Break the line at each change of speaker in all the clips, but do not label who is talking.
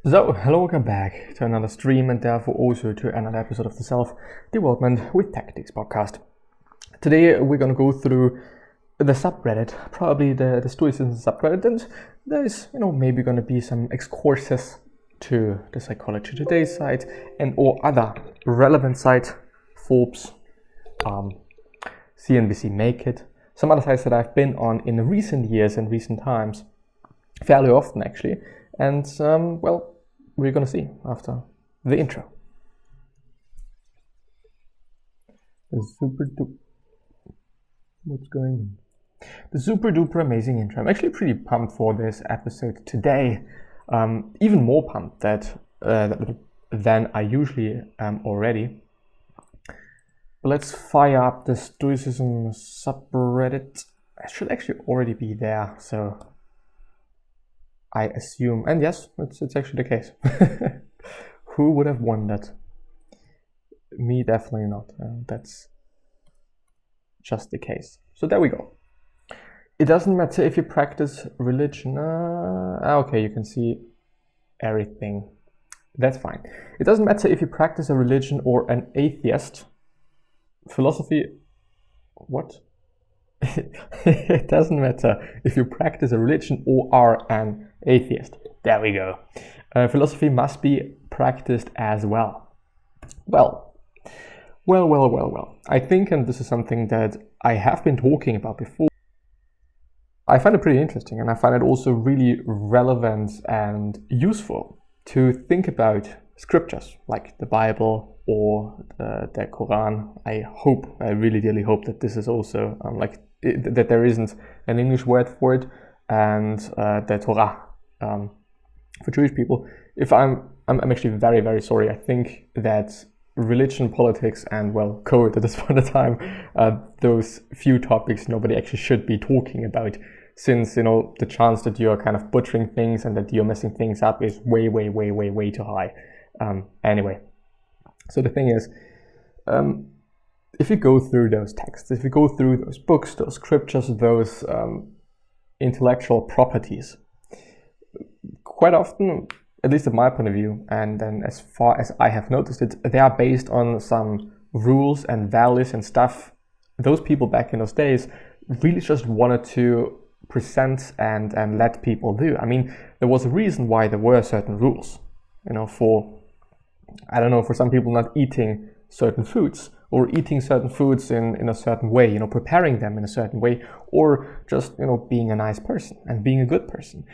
So, hello, welcome back to another stream and therefore also to another episode of the Self-Development with Tactics podcast. Today we're going to go through the subreddit, probably the Stoicism subreddit, and there's, maybe going to be some excursus to the Psychology Today site and or other relevant site, Forbes, CNBC Make It, some other sites that I've been on in recent years and recent times, fairly often actually. And, we're going to see after the intro. What's going on? The super duper amazing intro. I'm actually pretty pumped for this episode today. Even more pumped than I usually am already. But let's fire up the Stoicism subreddit. I should actually already be there, so I assume, and yes, it's actually the case. Who would have wondered? Me, definitely not. That's just the case. So there we go. It doesn't matter if you practice religion. Okay, you can see everything. That's fine. It doesn't matter if you practice a religion or an atheist. Philosophy. What? It doesn't matter if you practice a religion or are an atheist. There we go. Philosophy must be practiced as well. Well. I think, and this is something that I have been talking about before, I find it pretty interesting, and I find it also really relevant and useful to think about scriptures like the Bible or the Quran. I really dearly hope that this is also that there isn't an English word for it, and the Torah for Jewish people. If I'm actually very, very sorry. I think that religion, politics, and code at this point in time, those few topics nobody actually should be talking about, since the chance that you're kind of butchering things and that you're messing things up is way, way, way, way, way too high. Anyway, so the thing is, if you go through those texts, if you go through those books, those scriptures, those intellectual properties, quite often, at least in my point of view, and then as far as I have noticed it, they are based on some rules and values and stuff those people back in those days really just wanted to present and let people do. I mean, there was a reason why there were certain rules, for some people not eating certain foods, or eating certain foods in a certain way, preparing them in a certain way, or just, being a nice person and being a good person.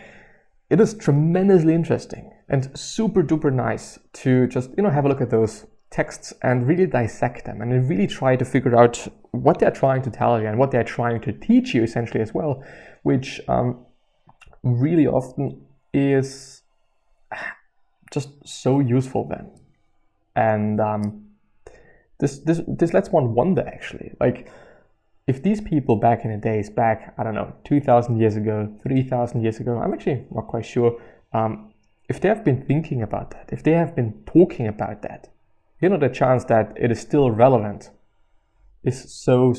It is tremendously interesting and super duper nice to just, have a look at those texts and really dissect them and really try to figure out what they're trying to tell you and what they're trying to teach you essentially as well, which really often is just so useful then. And this lets one wonder actually, if these people back in the days, 2,000 years ago, 3,000 years ago, I'm actually not quite sure, if they have been thinking about that, if they have been talking about that, the chance that it is still relevant is so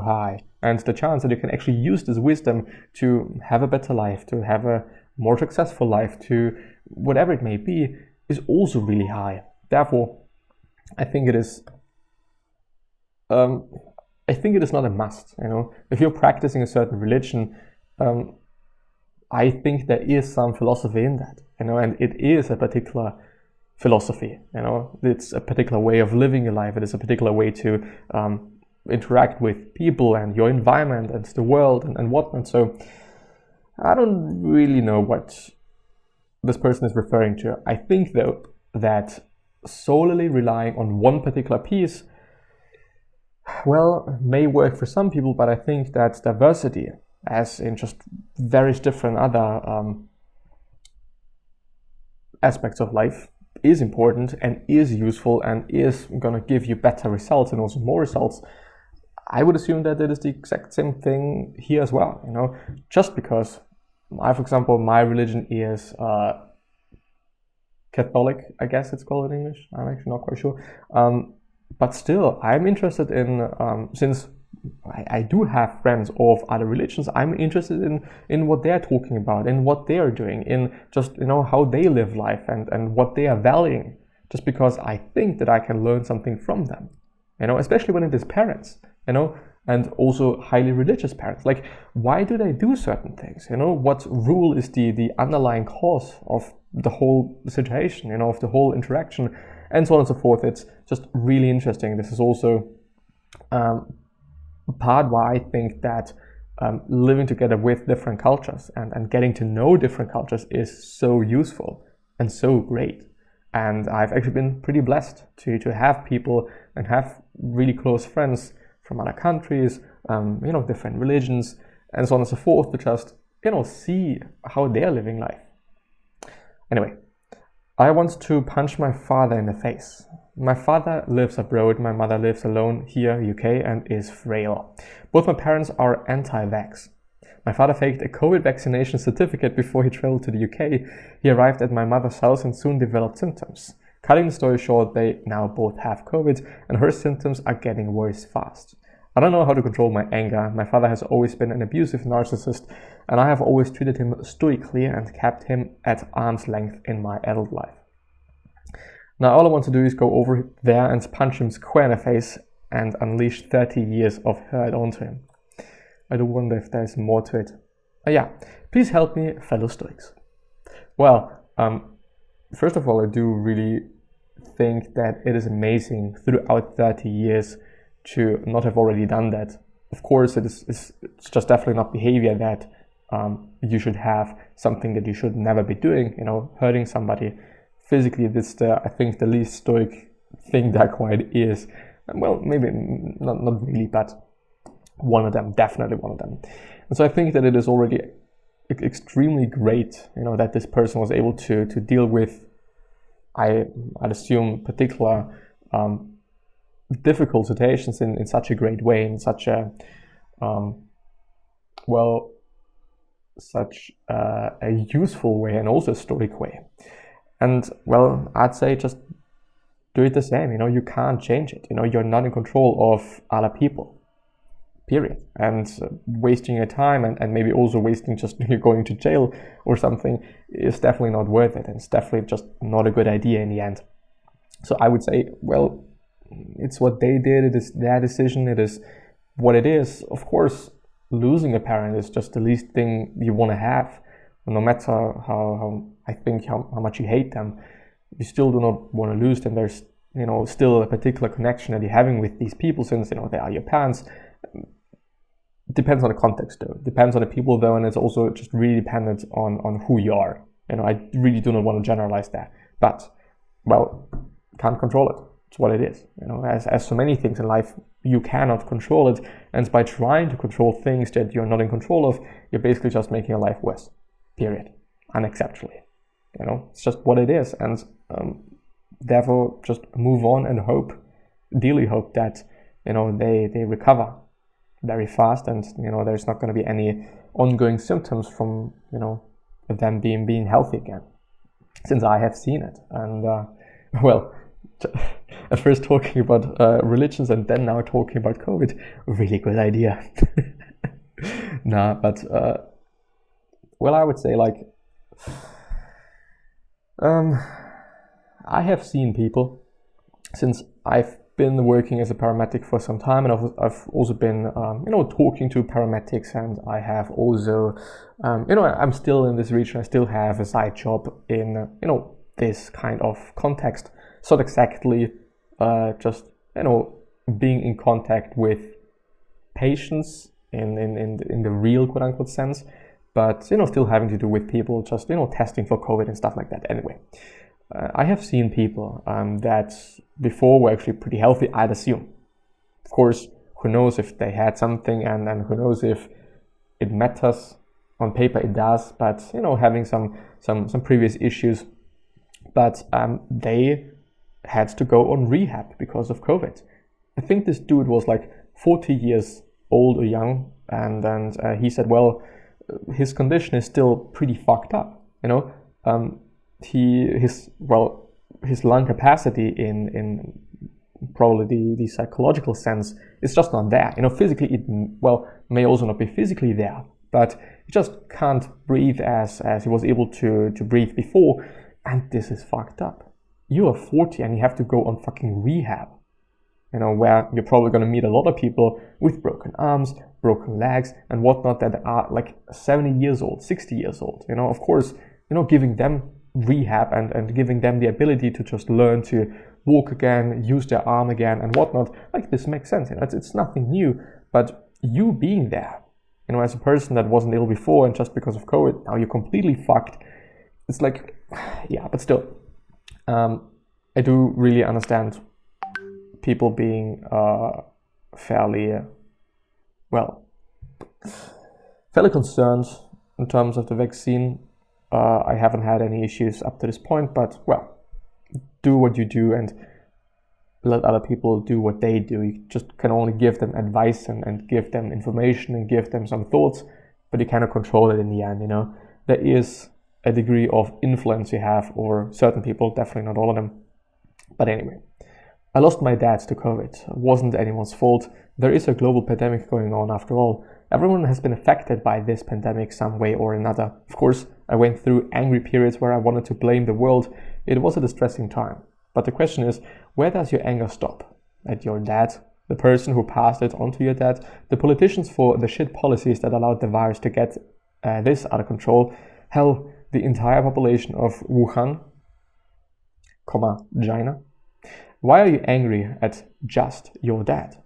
high. And the chance that you can actually use this wisdom to have a better life, to have a more successful life, to whatever it may be, is also really high. Therefore, I think it is not a must, If you're practicing a certain religion, I think there is some philosophy in that, and it is a particular philosophy, It's a particular way of living your life. It is a particular way to interact with people and your environment and the world and whatnot. So I don't really know what this person is referring to. I think, though, that solely relying on one particular piece may work for some people, but I think that diversity, as in just various different other aspects of life, is important and is useful and is going to give you better results and also more results. I would assume that it is the exact same thing here as well, just because for example, my religion is Catholic, I guess it's called in English. I'm actually not quite sure. But still, I'm interested in, since I do have friends of other religions. I'm interested in what they're talking about, in what they are doing, in just, how they live life and what they are valuing, just because I think that I can learn something from them, especially when it is parents, and also highly religious parents. Like, why do they do certain things? What rule is the underlying cause of the whole situation, of the whole interaction, and so on and so forth. It's just really interesting. This is also part why I think that living together with different cultures and getting to know different cultures is so useful and so great. And I've actually been pretty blessed to have people and have really close friends from other countries, different religions, and so on and so forth, to just, see how they're living life. Anyway, I want to punch my father in the face. My father lives abroad, my mother lives alone here, UK, and is frail. Both my parents are anti-vax. My father faked a COVID vaccination certificate before he traveled to the UK. He arrived at my mother's house and soon developed symptoms. Cutting the story short, they now both have COVID, and her symptoms are getting worse fast. I don't know how to control my anger. My father has always been an abusive narcissist, and I have always treated him stoically and kept him at arm's length in my adult life. Now all I want to do is go over there and punch him square in the face and unleash 30 years of hurt onto him. I do wonder if there's more to it. Yeah, please help me, fellow Stoics. Well, first of all, I do really think that it is amazing throughout 30 years to not have already done that. Of course, it's just definitely not behavior that you should have, something that you should never be doing, hurting somebody. Physically, this I think the least stoic thing there quite is. Well, maybe not really, but one of them, definitely one of them. And so I think that it is already extremely great, that this person was able to deal with, I'd assume, particular difficult situations in such a great way, in such a useful way, and also a stoic way. And well, I'd say just do it the same. You can't change it. You're not in control of other people, period. And wasting your time and maybe also wasting just going to jail or something is definitely not worth it. And it's definitely just not a good idea in the end. So I would say, well, it's what they did. It is their decision. It is what it is. Of course, losing a parent is just the least thing you want to have. No matter how much you hate them, you still do not want to lose them. There's still a particular connection that you're having with these people, since they are your parents. Depends on the context though. Depends on the people though, and it's also just really dependent on who you are. I really do not want to generalize that, but well, can't control it. It's what it is. As so many things in life, you cannot control it, and by trying to control things that you're not in control of, you're basically just making your life worse. Period. Unacceptably. It's just what it is, and therefore just move on and hope, dearly hope that they recover very fast, and there's not going to be any ongoing symptoms from them being healthy again, since I have seen it. And well, at first talking about religions and then now talking about COVID, really good idea. Nah, but well, I would say, like, I have seen people, since I've been working as a paramedic for some time, and I've also been, talking to paramedics, and I have also, I'm still in this region. I still have a side job in, this kind of context. It's not exactly just, being in contact with patients in the real quote unquote sense, but still having to do with people, just testing for COVID and stuff like that. Anyway, I have seen people that before were actually pretty healthy, I'd assume. Of course, who knows if they had something, and who knows if it matters. On paper it does, but having some previous issues, but they had to go on rehab because of COVID. I think this dude was like 40 years old or young, and he said, well, his condition is still pretty fucked up. His lung capacity in probably the psychological sense is just not there. Physically it, well, may also not be physically there, but he just can't breathe as he was able to breathe before. And this is fucked up. You are 40 and you have to go on fucking rehab, where you're probably going to meet a lot of people with broken arms, broken legs and whatnot that are like 70 years old, 60 years old. Of course, giving them rehab and giving them the ability to just learn to walk again, use their arm again and whatnot, like this makes sense. It's nothing new, but you being there, as a person that wasn't ill before and just because of COVID, now you're completely fucked. It's like, yeah, but still, I do really understand people being fairly concerned in terms of the vaccine. I haven't had any issues up to this point, but do what you do and let other people do what they do. You just can only give them advice and give them information and give them some thoughts, but you cannot control it in the end. There is a degree of influence you have over certain people, definitely not all of them. But anyway, I lost my dad to COVID. It wasn't anyone's fault. There is a global pandemic going on after all. Everyone has been affected by this pandemic some way or another. Of course, I went through angry periods where I wanted to blame the world. It was a distressing time. But the question is, where does your anger stop? At your dad? The person who passed it on to your dad? The politicians for the shit policies that allowed the virus to get this out of control? Hell, the entire population of Wuhan, China? Why are you angry at just your dad?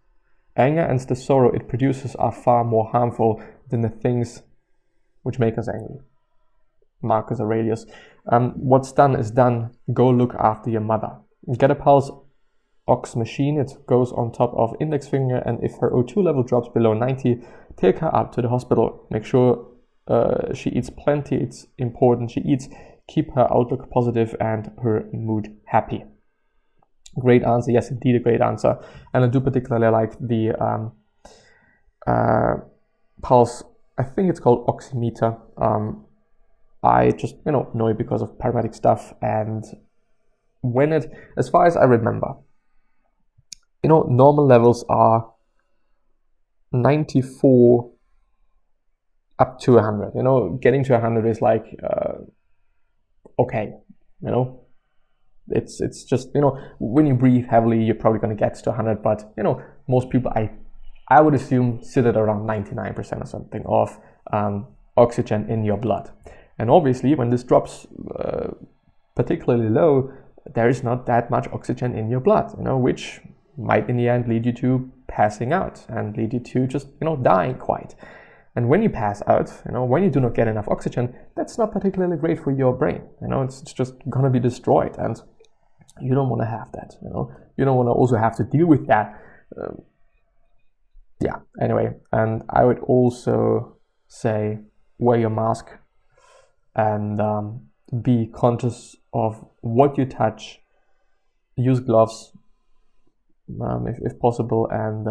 Anger and the sorrow it produces are far more harmful than the things which make us angry. Marcus Aurelius. What's done is done. Go look after your mother. Get a pulse ox machine. It goes on top of index finger, and if her O2 level drops below 90, take her up to the hospital. Make sure she eats plenty. It's important she eats. Keep her outlook positive and her mood happy. Great answer. Yes, indeed, a great answer. And I do particularly like the pulse. I think it's called oximeter. I just, know it because of paramedic stuff. And when it, as far as I remember, normal levels are 94 up to 100. Getting to 100 is like, okay, It's just, when you breathe heavily, you're probably going to get to 100, but, most people, I would assume, sit at around 99% or something of oxygen in your blood. And obviously, when this drops particularly low, there is not that much oxygen in your blood, which might in the end lead you to passing out and lead you to just, dying quite. And when you pass out, when you do not get enough oxygen, that's not particularly great for your brain. It's just going to be destroyed, and you don't want to have that. You don't want to also have to deal with that. Anyway, and I would also say wear your mask and be conscious of what you touch. Use gloves if possible, and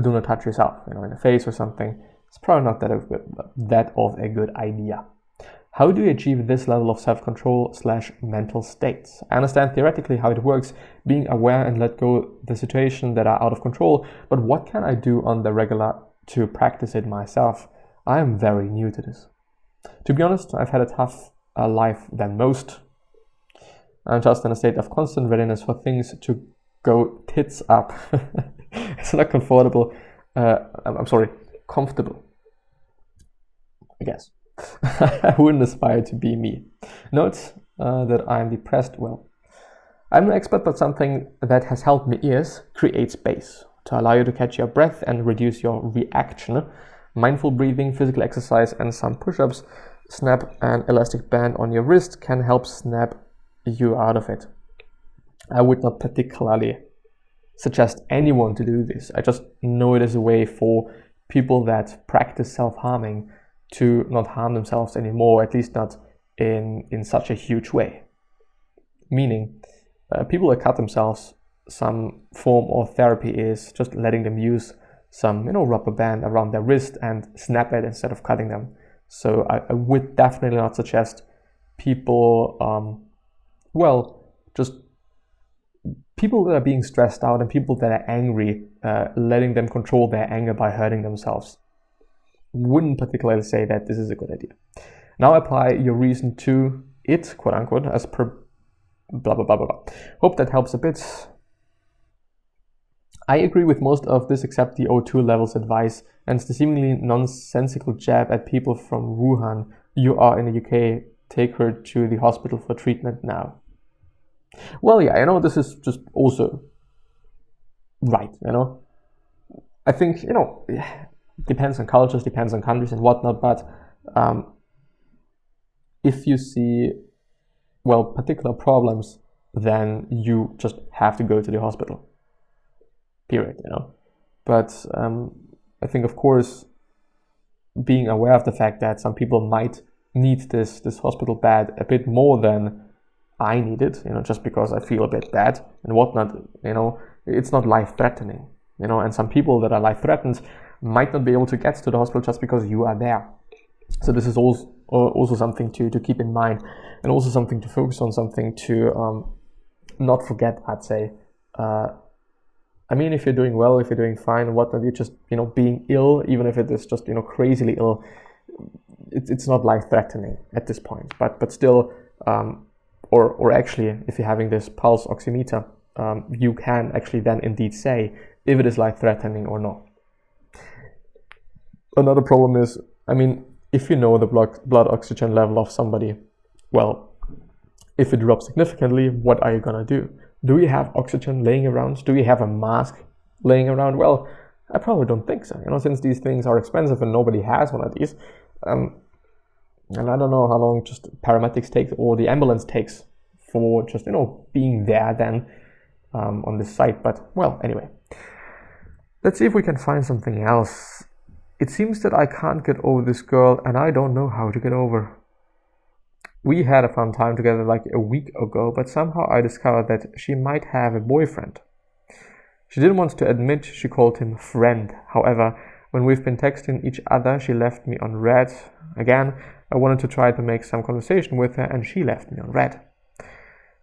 do not touch yourself, in the face or something. It's probably not that of a good idea. How do you achieve this level of self-control / mental states? I understand theoretically how it works, being aware and let go the situations that are out of control, but what can I do on the regular to practice it myself? I am very new to this. To be honest, I've had a tough life than most. I'm just in a state of constant readiness for things to go tits up. It's not comfortable. Comfortable, I guess. I wouldn't aspire to be me. Note that I'm depressed. Well, I'm an expert, but something that has helped me is create space to allow you to catch your breath and reduce your reaction. Mindful breathing, physical exercise, and some push-ups. Snap an elastic band on your wrist can help snap you out of it. I would not particularly suggest anyone to do this. I just know it as a way for people that practice self-harming to not harm themselves anymore, at least not in such a huge way. Meaning, people that cut themselves, some form of therapy is just letting them use some rubber band around their wrist and snap it instead of cutting them. So I would definitely not suggest people just people that are being stressed out and people that are angry, letting them control their anger by hurting themselves, wouldn't particularly say that this is a good idea. Now apply your reason to it, quote unquote, as per blah blah blah blah blah. Hope that helps a bit. I agree with most of this except the O2 levels advice and the seemingly nonsensical jab at people from Wuhan. You are in the UK, take her to the hospital for treatment now. Well, yeah, I know this is just also right, I think, depends on cultures, depends on countries and whatnot, but if you see, particular problems, then you just have to go to the hospital. Period, But I think, of course, being aware of the fact that some people might need this hospital bed a bit more than I need it, just because I feel a bit bad and whatnot, it's not life-threatening, and some people that are life-threatened might not be able to get to the hospital just because you are there. So this is also something to keep in mind, and also something to focus on, something to not forget, I'd say. If you're doing well, if you're doing fine and whatnot, you're just, being ill, even if it is just, crazily ill, it's not life-threatening at this point. But still, or actually, if you're having this pulse oximeter, you can actually then indeed say if it is life-threatening or not. Another problem is, if you know the blood oxygen level of somebody, if it drops significantly, what are you gonna do? Do we have oxygen laying around? Do we have a mask laying around? Well, I probably don't think so, since these things are expensive and nobody has one of these. And I don't know how long just paramedics take or the ambulance takes for just, being there then on this site. But, anyway. Let's see if we can find something else. It seems that I can't get over this girl and I don't know how to get over. We had a fun time together like a week ago, but somehow I discovered that she might have a boyfriend. She didn't want to admit she called him friend. However, when we've been texting each other, she left me on red. Again, I wanted to try to make some conversation with her and she left me on red.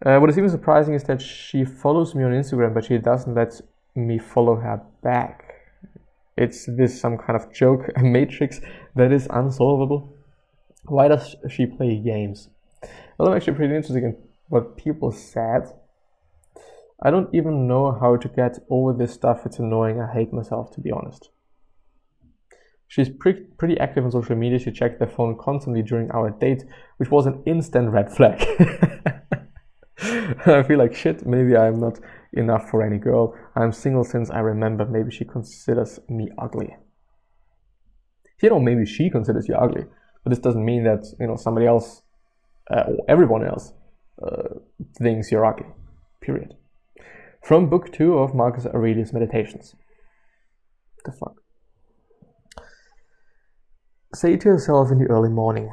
What is even surprising is that she follows me on Instagram, but she doesn't let me follow her back. Is this some kind of joke, a matrix that is unsolvable? Why does she play games? Well, I'm actually pretty interested in what people said. I don't even know how to get over this stuff. It's annoying. I hate myself, to be honest. She's pretty active on social media. She checked their phone constantly during our date, which was an instant red flag. I feel like shit. Maybe I'm not enough for any girl. I'm single since I remember. Maybe she considers me ugly. Maybe she considers you ugly. But this doesn't mean that, somebody else or everyone else thinks you're ugly. Period. From book 2 of Marcus Aurelius' Meditations. The fuck? Say to yourself in the early morning,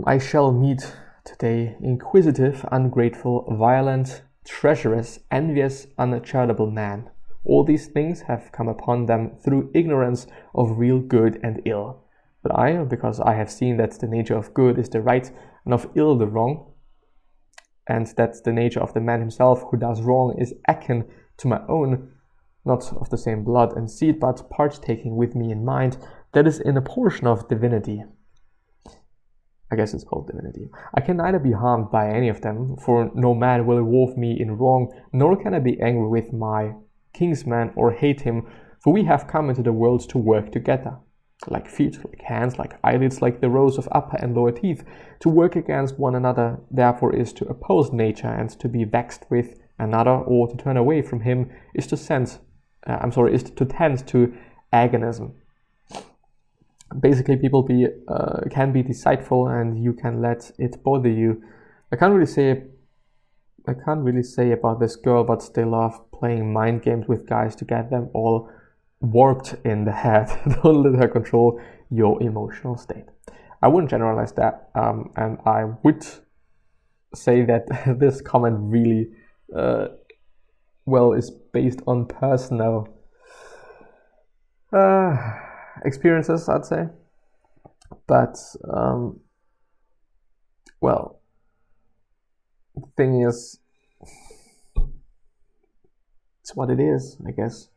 I shall meet today inquisitive, ungrateful, violent, treacherous, envious, uncharitable man. All these things have come upon them through ignorance of real good and ill. But I, because I have seen that the nature of good is the right and of ill the wrong, and that the nature of the man himself who does wrong is akin to my own, not of the same blood and seed, but partaking with me in mind, that is in a portion of divinity. I guess it's called divinity. I can neither be harmed by any of them, for no man will involve me in wrong, nor can I be angry with my kinsman or hate him, for we have come into the world to work together. Like feet, like hands, like eyelids, like the rows of upper and lower teeth. To work against one another, therefore, is to oppose nature, and to be vexed with another or to turn away from him is to tend to agonism. Basically, people can be deceitful, and you can let it bother you. I can't really say about this girl, but they love playing mind games with guys to get them all warped in the head. Don't let her control your emotional state. I wouldn't generalize that, and I would say that this comment really is based on personal experiences, I'd say. But the thing is, it's what it is, I guess.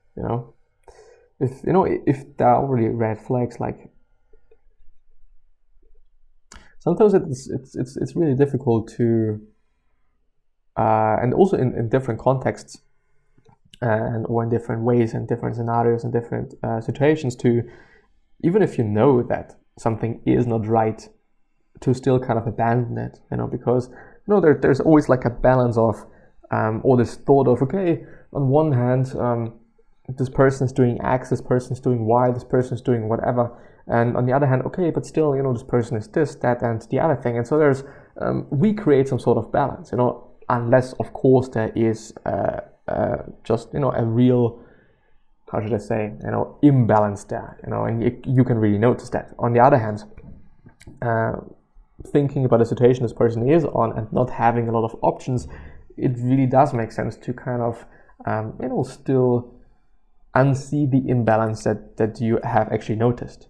If there are already red flags, like sometimes it's really difficult to, and also in different contexts, or in different ways and different scenarios and different situations, to, even if you know that something is not right, to still kind of abandon it, because there's always like a balance of or this thought of, okay, on one hand, this person is doing X, this person is doing Y, this person is doing whatever, and on the other hand, okay, but still, this person is this, that, and the other thing, and so there's we create some sort of balance, unless of course there is just a real, how should I say, imbalance there, and you can really notice that. On the other hand, thinking about a situation this person is on and not having a lot of options, it really does make sense to kind of still unsee the imbalance that you have actually noticed,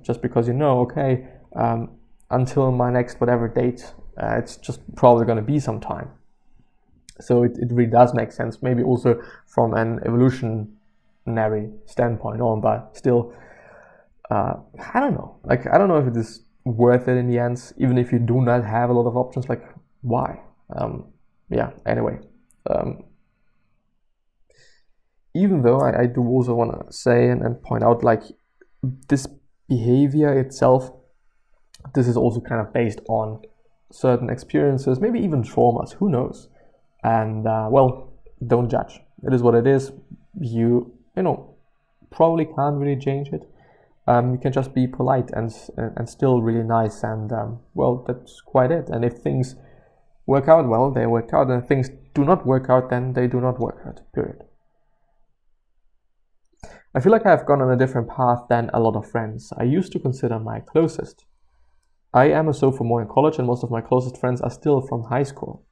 just because okay, until my next whatever date, it's just probably going to be some time. So it really does make sense, maybe also from an evolutionary standpoint on, but still, I don't know. Like, I don't know if it is worth it in the end, even if you do not have a lot of options. Like, why? Yeah, anyway. Even though I do also want to say and point out, like, this behavior itself, this is also kind of based on certain experiences, maybe even traumas, who knows? And well, don't judge. It is what it is. You probably can't really change it. You can just be polite and still really nice, and well, that's quite it. And if things work out, well, they work out, and if things do not work out, then they do not work out, period. I feel like I've gone on a different path than a lot of friends I used to consider my closest. I am a sophomore in college, and most of my closest friends are still from high school.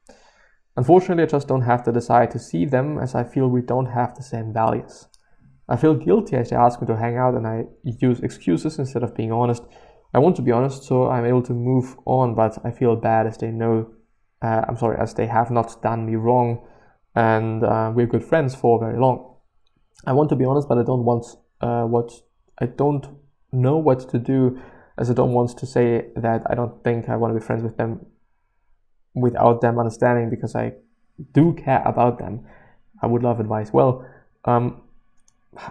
Unfortunately, I just don't have the desire to see them, as I feel we don't have the same values. I feel guilty as they ask me to hang out, and I use excuses instead of being honest. I want to be honest, so I'm able to move on, but I feel bad as they know, as they have not done me wrong, and we're good friends for very long. I want to be honest, but I don't know what to do, as I don't want to say that I don't think I want to be friends with them without them understanding, because I do care about them. I would love advice. Well, I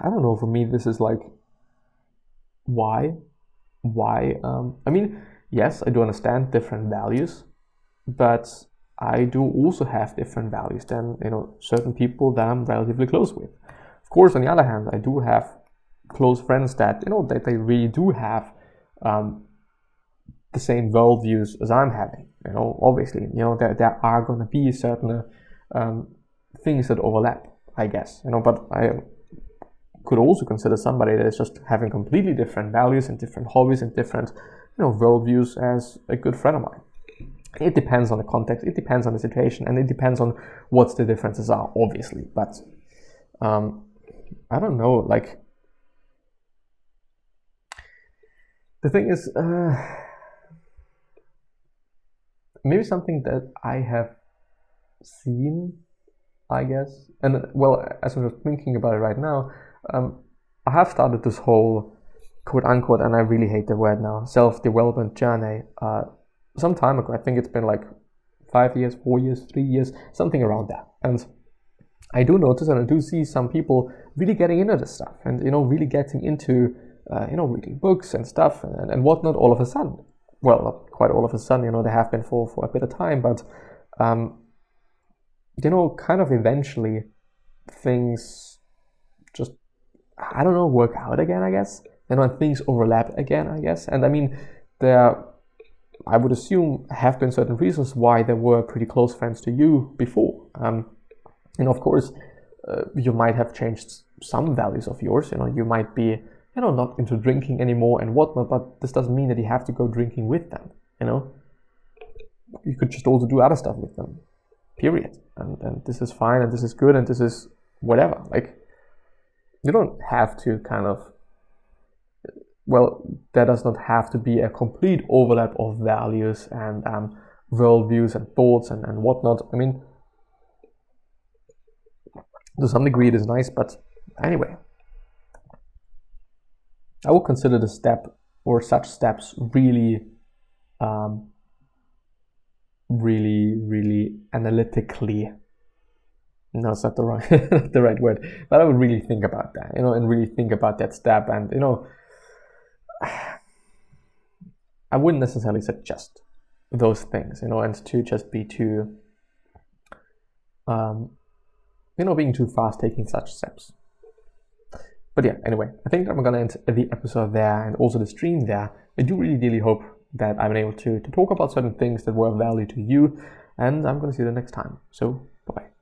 don't know, for me this is like, why? I mean, yes, I do understand different values, but I do also have different values than certain people that I'm relatively close with. Of course, on the other hand, I do have close friends that that they really do have the same worldviews as I'm having. Obviously, there are going to be certain things that overlap, I guess. But I could also consider somebody that is just having completely different values and different hobbies and different worldviews as a good friend of mine. It depends on the context, it depends on the situation, and it depends on what the differences are, obviously. But I don't know, like, the thing is, maybe something that I have seen, I guess, and well, as I'm just thinking about it right now, I have started this whole quote-unquote, and I really hate the word now, self-development journey some time ago. I think it's been like 5 years, 4 years, 3 years, something around that. And I do notice, and I do see some people really getting into this stuff, and really getting into reading books and stuff and whatnot all of a sudden. Well, not quite all of a sudden, they have been for a bit of time, but kind of eventually things just, I don't know, work out again, I guess. And things overlap again, I guess. And I mean, there, I would assume, have been certain reasons why there were pretty close friends to you before. Of course, you might have changed some values of yours. You might be, not into drinking anymore and whatnot, but this doesn't mean that you have to go drinking with them, You could just also do other stuff with them, period. And this is fine, and this is good, and this is whatever. Like, you don't have to kind of, well, there does not have to be a complete overlap of values and worldviews and thoughts and whatnot. I mean, To some degree, it is nice, but anyway, I would consider the step or such steps really, really analytically. No, it's not the right the right word, but I would really think about that, and really think about that step, and I wouldn't necessarily suggest those things, and to just be too, being too fast taking such steps. But yeah, anyway, I think I'm gonna end the episode there and also the stream there. I do really hope that I've been able to talk about certain things that were of value to you, and I'm gonna see you the next time. So, bye-bye.